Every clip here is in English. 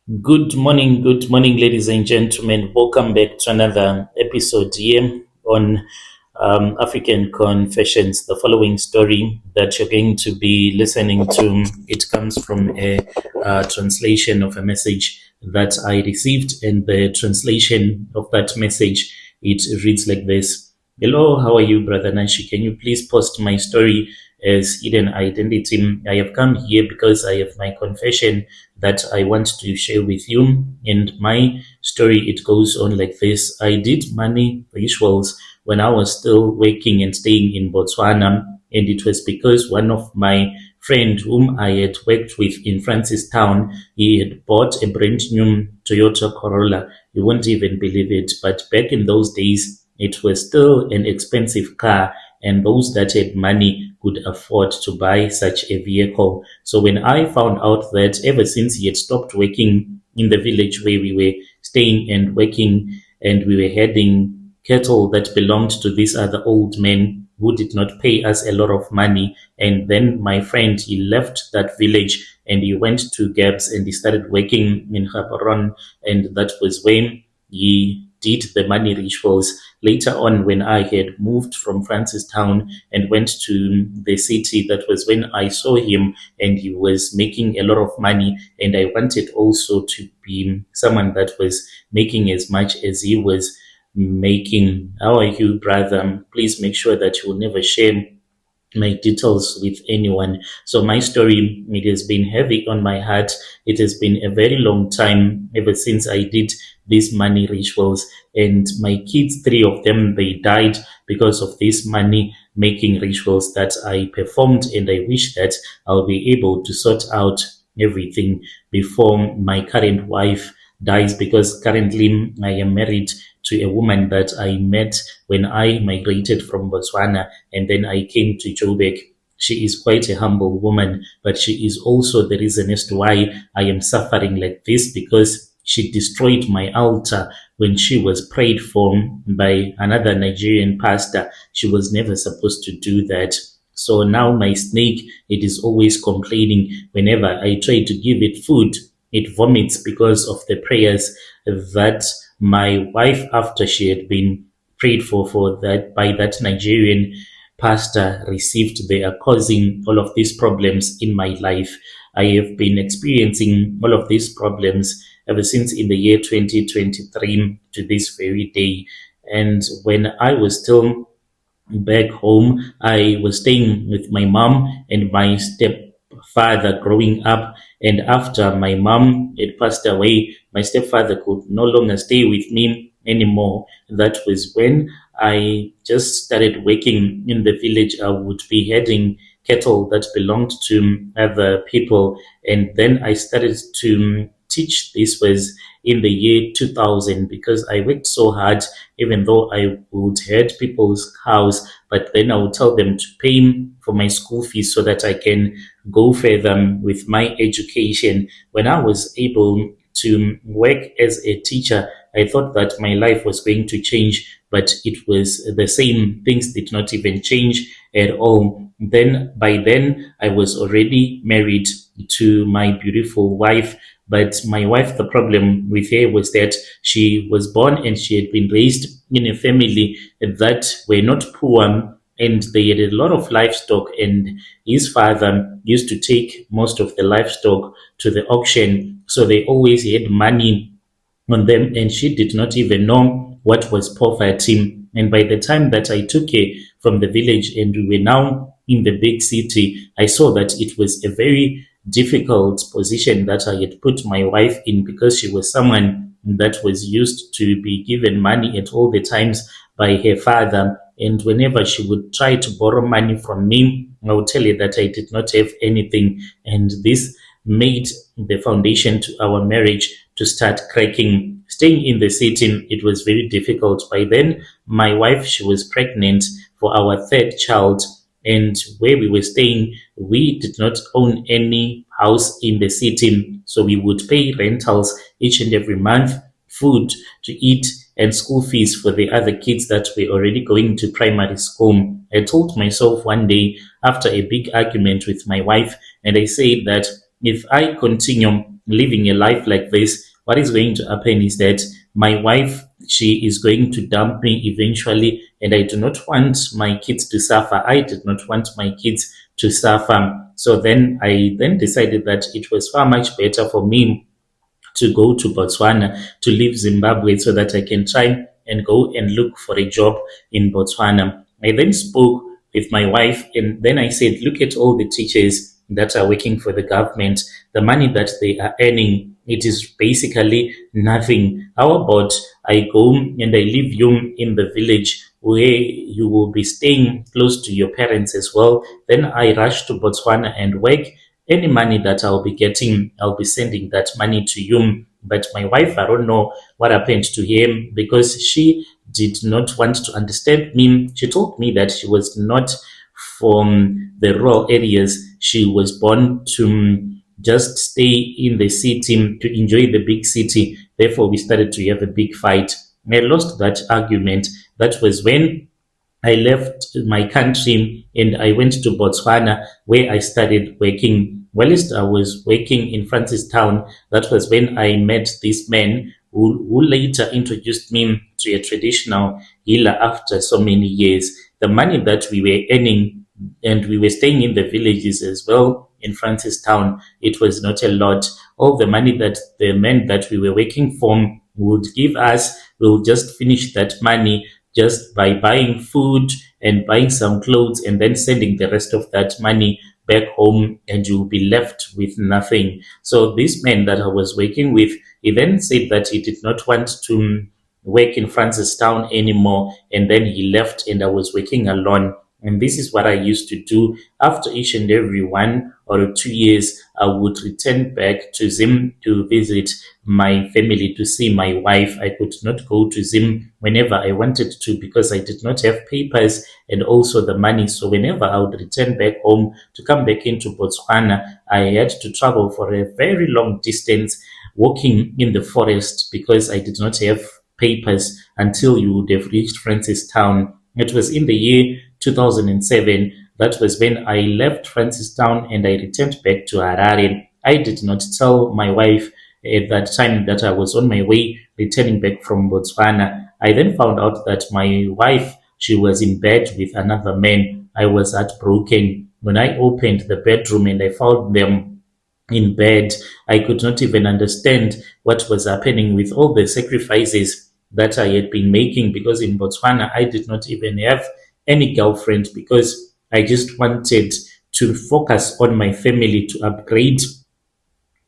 Good morning, ladies and gentlemen. Welcome back to another episode here on African Confessions. The following story that you're going to be listening to, it comes from a translation of a message that I received, and the translation of that message, it reads like this. Hello, how are you, Brother Nashi? Can you please post my story as hidden identity? I have come here because I have my confession that I want to share with you. And my story, it goes on like this. I did money rituals when I was still working and staying in Botswana. And it was because one of my friend whom I had worked with in Francistown, he had bought a brand new Toyotacorrola. You won't even believe it. But back in those days, it was still an expensive car, and those that had money could afford to buy such a vehicle. So when I found out that ever since he had stopped working in the village where we were staying and working, and we were heading cattle that belonged to these other old men who did not pay us a lot of money. And then my friend, he left that village and he went to Gabs and he started working in Gaborone. And that was when he did the money rituals. Later on, when I had moved from Francistown and went to the city, that was when I saw him and he was making a lot of money. And I wanted also to be someone that was making as much as he was making. How are you, brother? Please make sure that you will never share my details with anyone. So my story, it has been heavy on my heart. It has been a very long time ever since I did these money rituals, and my kids, three of them, they died because of these money making rituals that I performed. And I wish that I'll be able to sort out everything before my current wife dies, because currently I am married to a woman that I met when I migrated from Botswana and then I came to Joburg. She is quite a humble woman, but she is also the reason as to why I am suffering like this, because she destroyed my altar when she was prayed for by another Nigerian pastor. She was never supposed to do that. So now my snake, it is always complaining whenever I try to give it food. It vomits because of the prayers that my wife, after she had been prayed for that by that Nigerian pastor, received. They are causing all of these problems in my life. I have been experiencing all of these problems ever since in the year 2023 to this very day. And when I was still back home, I was staying with my mom and my stepfather growing up. And after my mom had passed away, my stepfather could no longer stay with me anymore. That was when I just started working in the village. I would be heading cattle that belonged to other people. And then I started to teach. This was in the year 2000, because I worked so hard, even though I would head people's house, but then I would tell them to pay for my school fees so that I can go further with my education. When I was able to work as a teacher, I thought that my life was going to change, but it was the same. Things did not even change at all. Then, by then, I was already married to my beautiful wife. But my wife, the problem with her was that she was born and she had been raised in a family that were not poor, and they had a lot of livestock, and his father used to take most of the livestock to the auction. So they always had money on them, and she did not even know what was poverty. And by the time that I took her from the village and we were now in the big city, I saw that it was a very difficult position that I had put my wife in, because she was someone that was used to be given money at all the times by her father. And whenever she would try to borrow money from me, I would tell her that I did not have anything. And this made the foundation to our marriage to start cracking. Staying in the city, it was very difficult. By then, my wife, she was pregnant for our third child. And where we were staying, we did not own any house in the city. So we would pay rentals each and every month, food to eat, and school fees for the other kids that were already going to primary school. I told myself one day, after a big argument with my wife, and I said that if I continue living a life like this, what is going to happen is that my wife, she is going to dump me eventually, and I do not want my kids to suffer. I did not want my kids to suffer. So then I then decided that it was far much better for me to go to Botswana, to leave Zimbabwe, so that I can try and go and look for a job in Botswana. I then spoke with my wife, and then I said, look at all the teachers that are working for the government, the money that they are earning, it is basically nothing. How about I go and I leave you in the village where you will be staying close to your parents as well? Then I rush to Botswana and work. Any money that I'll be getting, I'll be sending that money to you. But my wife, I don't know what happened to him, because she did not want to understand me. She told me that she was not from the rural areas. She was born to just stay in the city, to enjoy the big city. Therefore, we started to have a big fight. I lost that argument. That was when I left my country and I went to Botswana, where I started working. Whilst I was working in Francistown, that was when I met this man who later introduced me to a traditional healer after so many years. The money that we were earning, and we were staying in the villages as well in Francistown, it was not a lot. All the money that the men that we were working for would give us, we'll just finish that money just by buying food and buying some clothes, and then sending the rest of that money back home, and you'll be left with nothing. So this man that I was working with, he then said that he did not want to work in Francistown anymore, and then he left, and I was working alone. And this is what I used to do. After each and every 1 or 2 years, I would return back to Zim to visit my family, to see my wife. I could not go to Zim whenever I wanted to, because I did not have papers and also the money. So whenever I would return back home to come back into Botswana, I had to travel for a very long distance, walking in the forest, because I did not have papers until you would have reached Francistown. It was in the year 2007. That was when I left Francistown and I returned back to Harare. I did not tell my wife at that time that I was on my way returning back from Botswana. I then found out that my wife, she was in bed with another man. I was heartbroken. When I opened the bedroom and I found them in bed, I could not even understand what was happening with all the sacrifices that I had been making, because in Botswana I did not even have any girlfriend, because I just wanted to focus on my family, to upgrade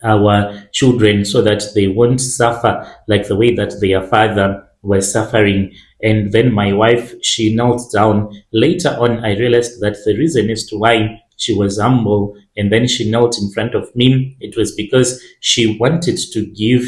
our children so that they won't suffer like the way that their father was suffering. And then my wife, she knelt down. Later on, I realized that the reason as to why she was humble and then she knelt in front of me, it was because she wanted to give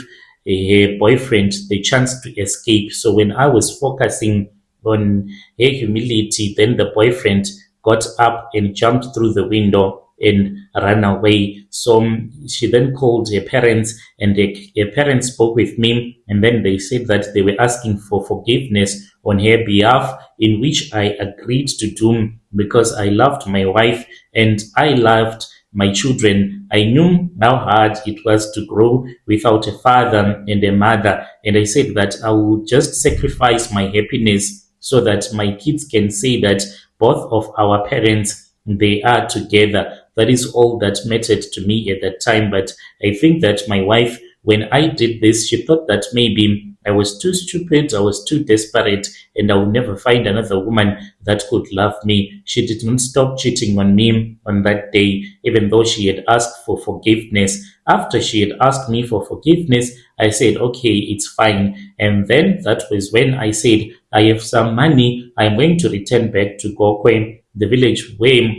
her boyfriend the chance to escape. So when I was focusing on her humility, then the boyfriend got up and jumped through the window and ran away. So she then called her parents, and her parents spoke with me, and then they said that they were asking for forgiveness on her behalf, in which I agreed to do, because I loved my wife and I loved my children. I knew how hard it was to grow without a father and a mother, and I said that I would just sacrifice my happiness so that my kids can say that both of our parents, they are together. That is all that mattered to me at that time. But I think that my wife, when I did this, she thought that maybe I was too stupid, I was too desperate, and I would never find another woman that could love me. She did not stop cheating on me on that day, even though she had asked for forgiveness. After she had asked me for forgiveness, I said, okay, it's fine. And then that was when I said, I have some money, I'm going to return back to Gokwe, the village where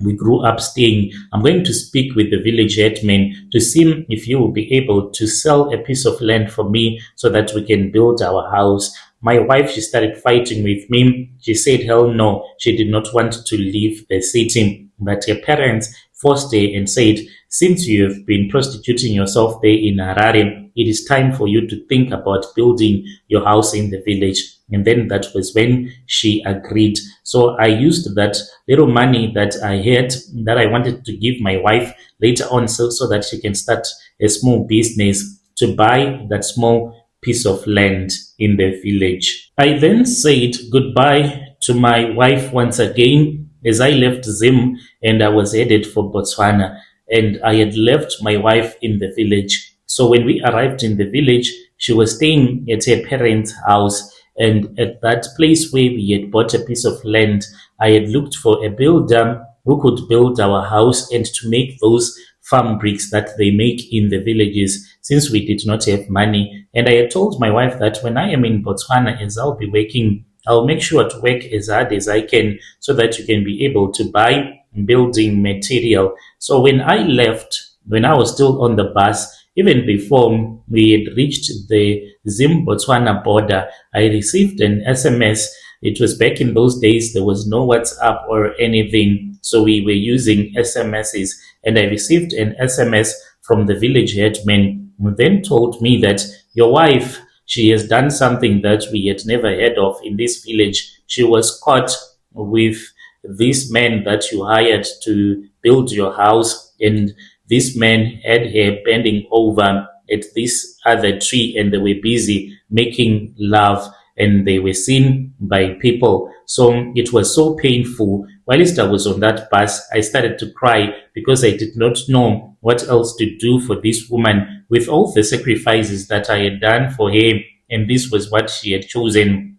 we grew up staying. I'm going to speak with the village headman to see if he will be able to sell a piece of land for me so that we can build our house. My wife, she started fighting with me. She said, hell no, she did not want to leave the city. But her parents forced her and said since you have been prostituting yourself there in Harare, it is time for you to think about building your house in the village. And then that was when she agreed. So I used that little money that I had, that I wanted to give my wife later on, so that she can start a small business, to buy that small piece of land in the village. I then said goodbye to my wife once again as I left Zim, and I was headed for Botswana. And I had left my wife in the village. So when we arrived in the village, she was staying at her parents' house. And at that place where we had bought a piece of land, I had looked for a builder who could build our house and to make those farm bricks that they make in the villages, since we did not have money. And I had told my wife that when I am in Botswana, as I'll be working, I'll make sure to work as hard as I can so that you can be able to buy building material. So when I left, when I was still on the bus, even before we had reached the Zim Botswana border, I received an SMS. It was back in those days, there was no WhatsApp or anything. So we were using SMSs, and I received an SMS from the village headman, who then told me that your wife, she has done something that we had never heard of in this village. She was caught with this man that you hired to build your house, and this man had her bending over at this other tree, and they were busy making love, and they were seen by people. So it was so painful. Whilst I was on that bus, I started to cry because I did not know what else to do for this woman with all the sacrifices that I had done for her, and this was what she had chosen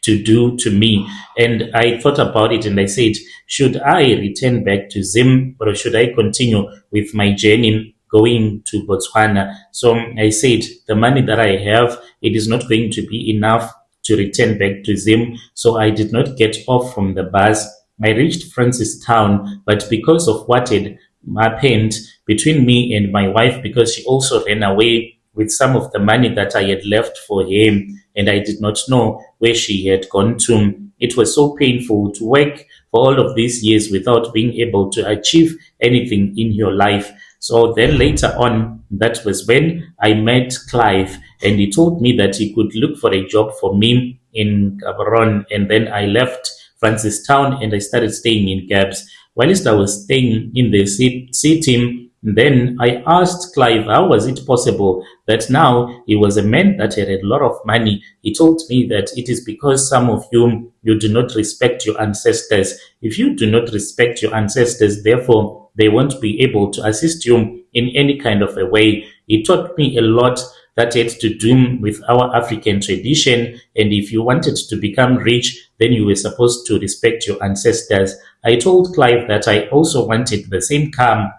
to do to me. And I thought about it, and I said, should I return back to Zim, or should I continue with my journey going to Botswana? So I said, the money that I have, it is not going to be enough to return back to Zim. So I did not get off from the bus. I reached Francistown, but because of what had happened between me and my wife, because she also ran away with some of the money that I had left for him, and I did not know where she had gone to. It was so painful to work for all of these years without being able to achieve anything in your life. So then later on, that was when I met Clive, and he told me that he could look for a job for me in Gaborone. And then I left Francistown and I started staying in Gabs. Whilst I was staying in the city, then I asked Clive, how was it possible that now he was a man that had a lot of money? He told me that it is because some of you do not respect your ancestors. If you do not respect your ancestors, therefore they won't be able to assist you in any kind of a way. He taught me a lot that had to do with our African tradition. And if you wanted to become rich, then you were supposed to respect your ancestors. I told Clive that I also wanted the same car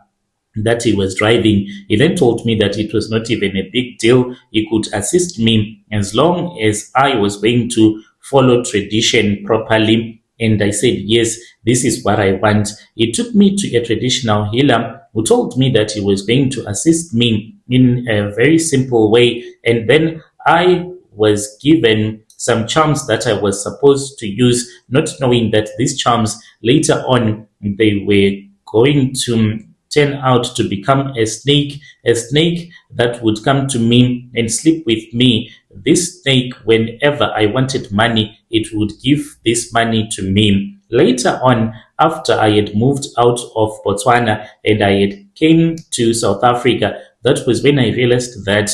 that he was driving. He then told me that it was not even a big deal. He could assist me as long as I was going to follow tradition properly. And I said, yes, this is what I want. He took me to a traditional healer who told me that he was going to assist me in a very simple way. And then I was given some charms that I was supposed to use, not knowing that these charms later on, they were going to turn out to become a snake that would come to me and sleep with me. This snake, whenever I wanted money, it would give this money to me. Later on, after I had moved out of Botswana and I had came to South Africa, that was when I realized that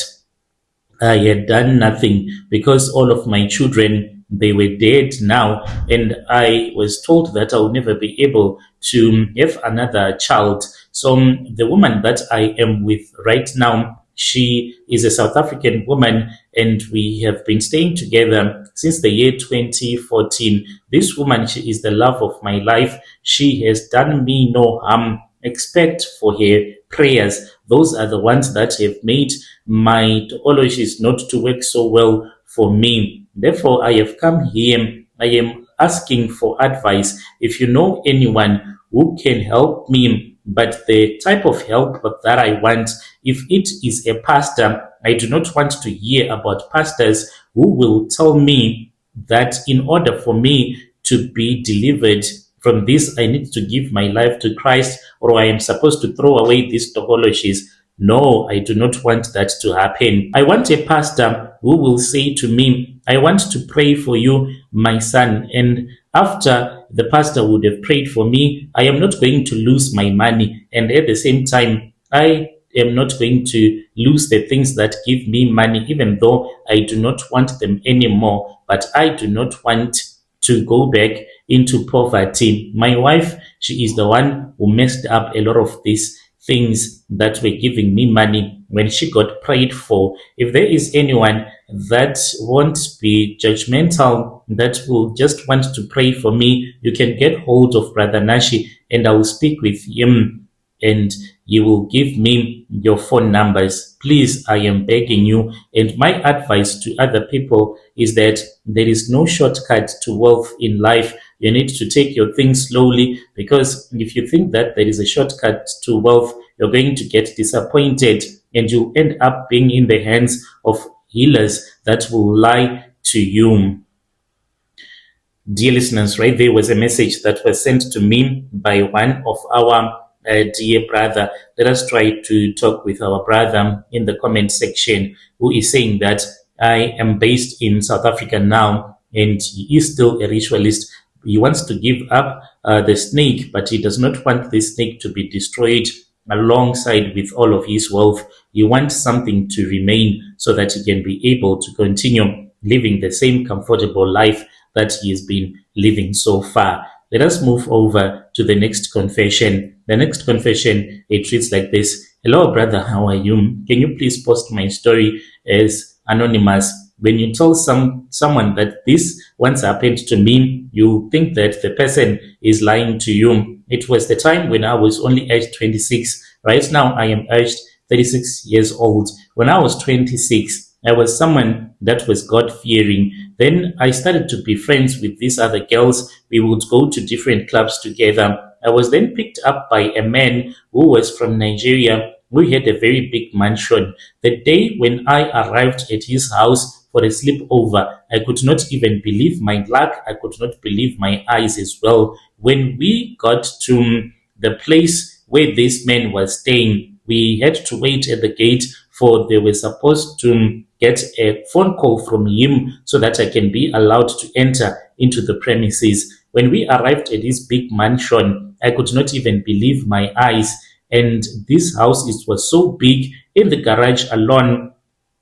I had done nothing, because all of my children, they were dead now, and I was told that I would never be able to have another child. So the woman that I am with right now, she is a South African woman, and we have been staying together since the year 2014. This woman, she is the love of my life. She has done me no harm except for her prayers. Those are the ones that have made my theologies not to work so well for me. Therefore, I have come here. I am asking for advice. If you know anyone who can help me, but the type of help that I want, if it is a pastor, I do not want to hear about pastors who will tell me that in order for me to be delivered from this I need to give my life to Christ, or I am supposed to throw away these tokologies. No, I do not want that to happen. I want a pastor who will say to me, I want to pray for you, my son. And after the pastor would have prayed for me, I am not going to lose my money. And at the same time, I am not going to lose the things that give me money, even though I do not want them anymore. But I do not want to go back into poverty. My wife, she is the one who messed up a lot of these things that were giving me money when she got prayed for. If there is anyone that won't be judgmental, that will just want to pray for me, you can get hold of Brother Nashi and I will speak with him and you will give me your phone numbers. Please, I am begging you. And my advice to other people is that there is no shortcut to wealth in life. You need to take your things slowly, because if you think that there is a shortcut to wealth, you're going to get disappointed and you end up being in the hands of healers that will lie to you. Dear listeners, right there was a message that was sent to me by one of our dear brother. Let us try to talk with our brother in the comment section, who is saying that I am based in South Africa now, and he is still a ritualist. He wants to give up the snake, but he does not want the snake to be destroyed alongside with all of his wealth. He wants something to remain so that he can be able to continue living the same comfortable life that he has been living so far. Let us move over to the next confession. The next confession, it reads like this. Hello, brother, how are you? Can you please post my story as anonymous? When you tell someone that this once happened to me, you think that the person is lying to you. It was the time when I was only aged 26. Right now, I am aged 36 years old. When I was 26, I was someone that was God-fearing. Then I started to be friends with these other girls. We would go to different clubs together. I was then picked up by a man who was from Nigeria, who had a very big mansion. The day when I arrived at his house for a sleepover, I could not even believe my luck. I could not believe my eyes as well. When we got to the place where this man was staying, we had to wait at the gate, for they were supposed to get a phone call from him so that I can be allowed to enter into the premises. When we arrived at this big mansion, I could not even believe my eyes. And this house, it was so big. In the garage alone,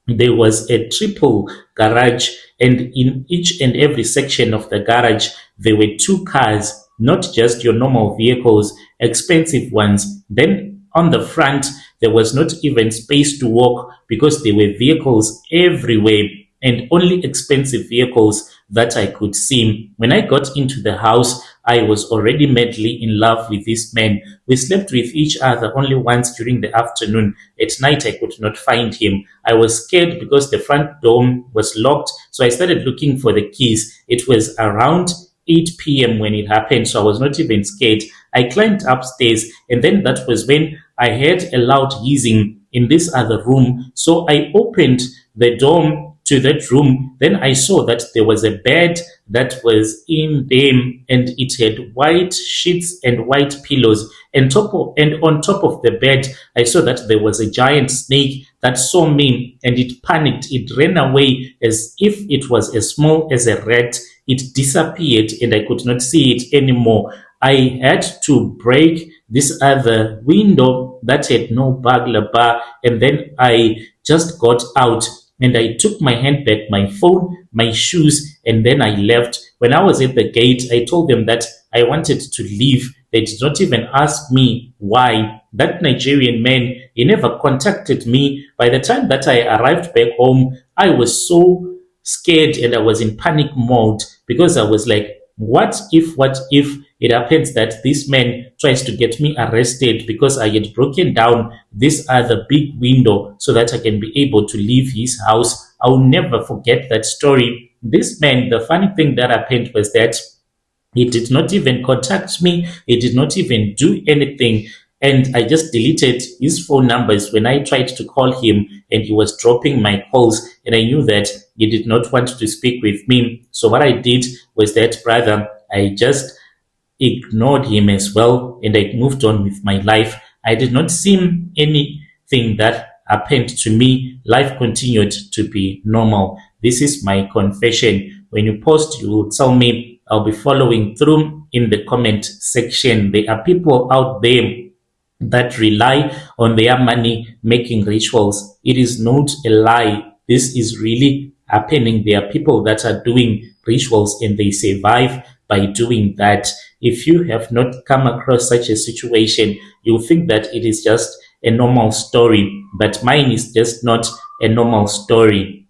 there was a triple garage, and in each and every section of the garage, there were two cars, not just your normal vehicles, expensive ones. Then on the front, there was not even space to walk because there were vehicles everywhere, and only expensive vehicles that I could see. When I got into the house, I was already madly in love with this man. We slept with each other only once during the afternoon. At night, I could not find him. I was scared because the front door was locked, so I started looking for the keys. It was around 8 p.m. when it happened, so I was not even scared. I climbed upstairs, and then that was when I heard a loud hissing in this other room. So I opened the door to that room. Then I saw that there was a bed that was in there, and it had white sheets and white pillows. And on top of the bed, I saw that there was a giant snake that saw me, and it panicked. It ran away as if it was as small as a rat. It disappeared, and I could not see it anymore. I had to break this other window that had no burglar bar, and then I just got out. And I took my handbag, my phone, my shoes, and then I left. When I was at the gate, I told them that I wanted to leave. They did not even ask me why. That Nigerian man, he never contacted me. By the time that I arrived back home, I was so scared and I was in panic mode, because I was like, what if it happens that this man tries to get me arrested because I had broken down this other big window so that I can be able to leave his house? I'll never forget that story. This man, the funny thing that happened was that he did not even contact me. He did not even do anything. And I just deleted his phone numbers when I tried to call him, and he was dropping my calls, and I knew that he did not want to speak with me. So what I did was that, brother, I just ignored him as well, and I moved on with my life. I did not see anything that happened to me. Life continued to be normal. This is my confession. When you post, you will tell me. I'll be following through in the comment section. There are people out there that rely on their money making rituals. It is not a lie. This is really happening. There are people that are doing rituals and they survive by doing that. If you have not come across such a situation, you'll think that it is just a normal story, but mine is just not a normal story.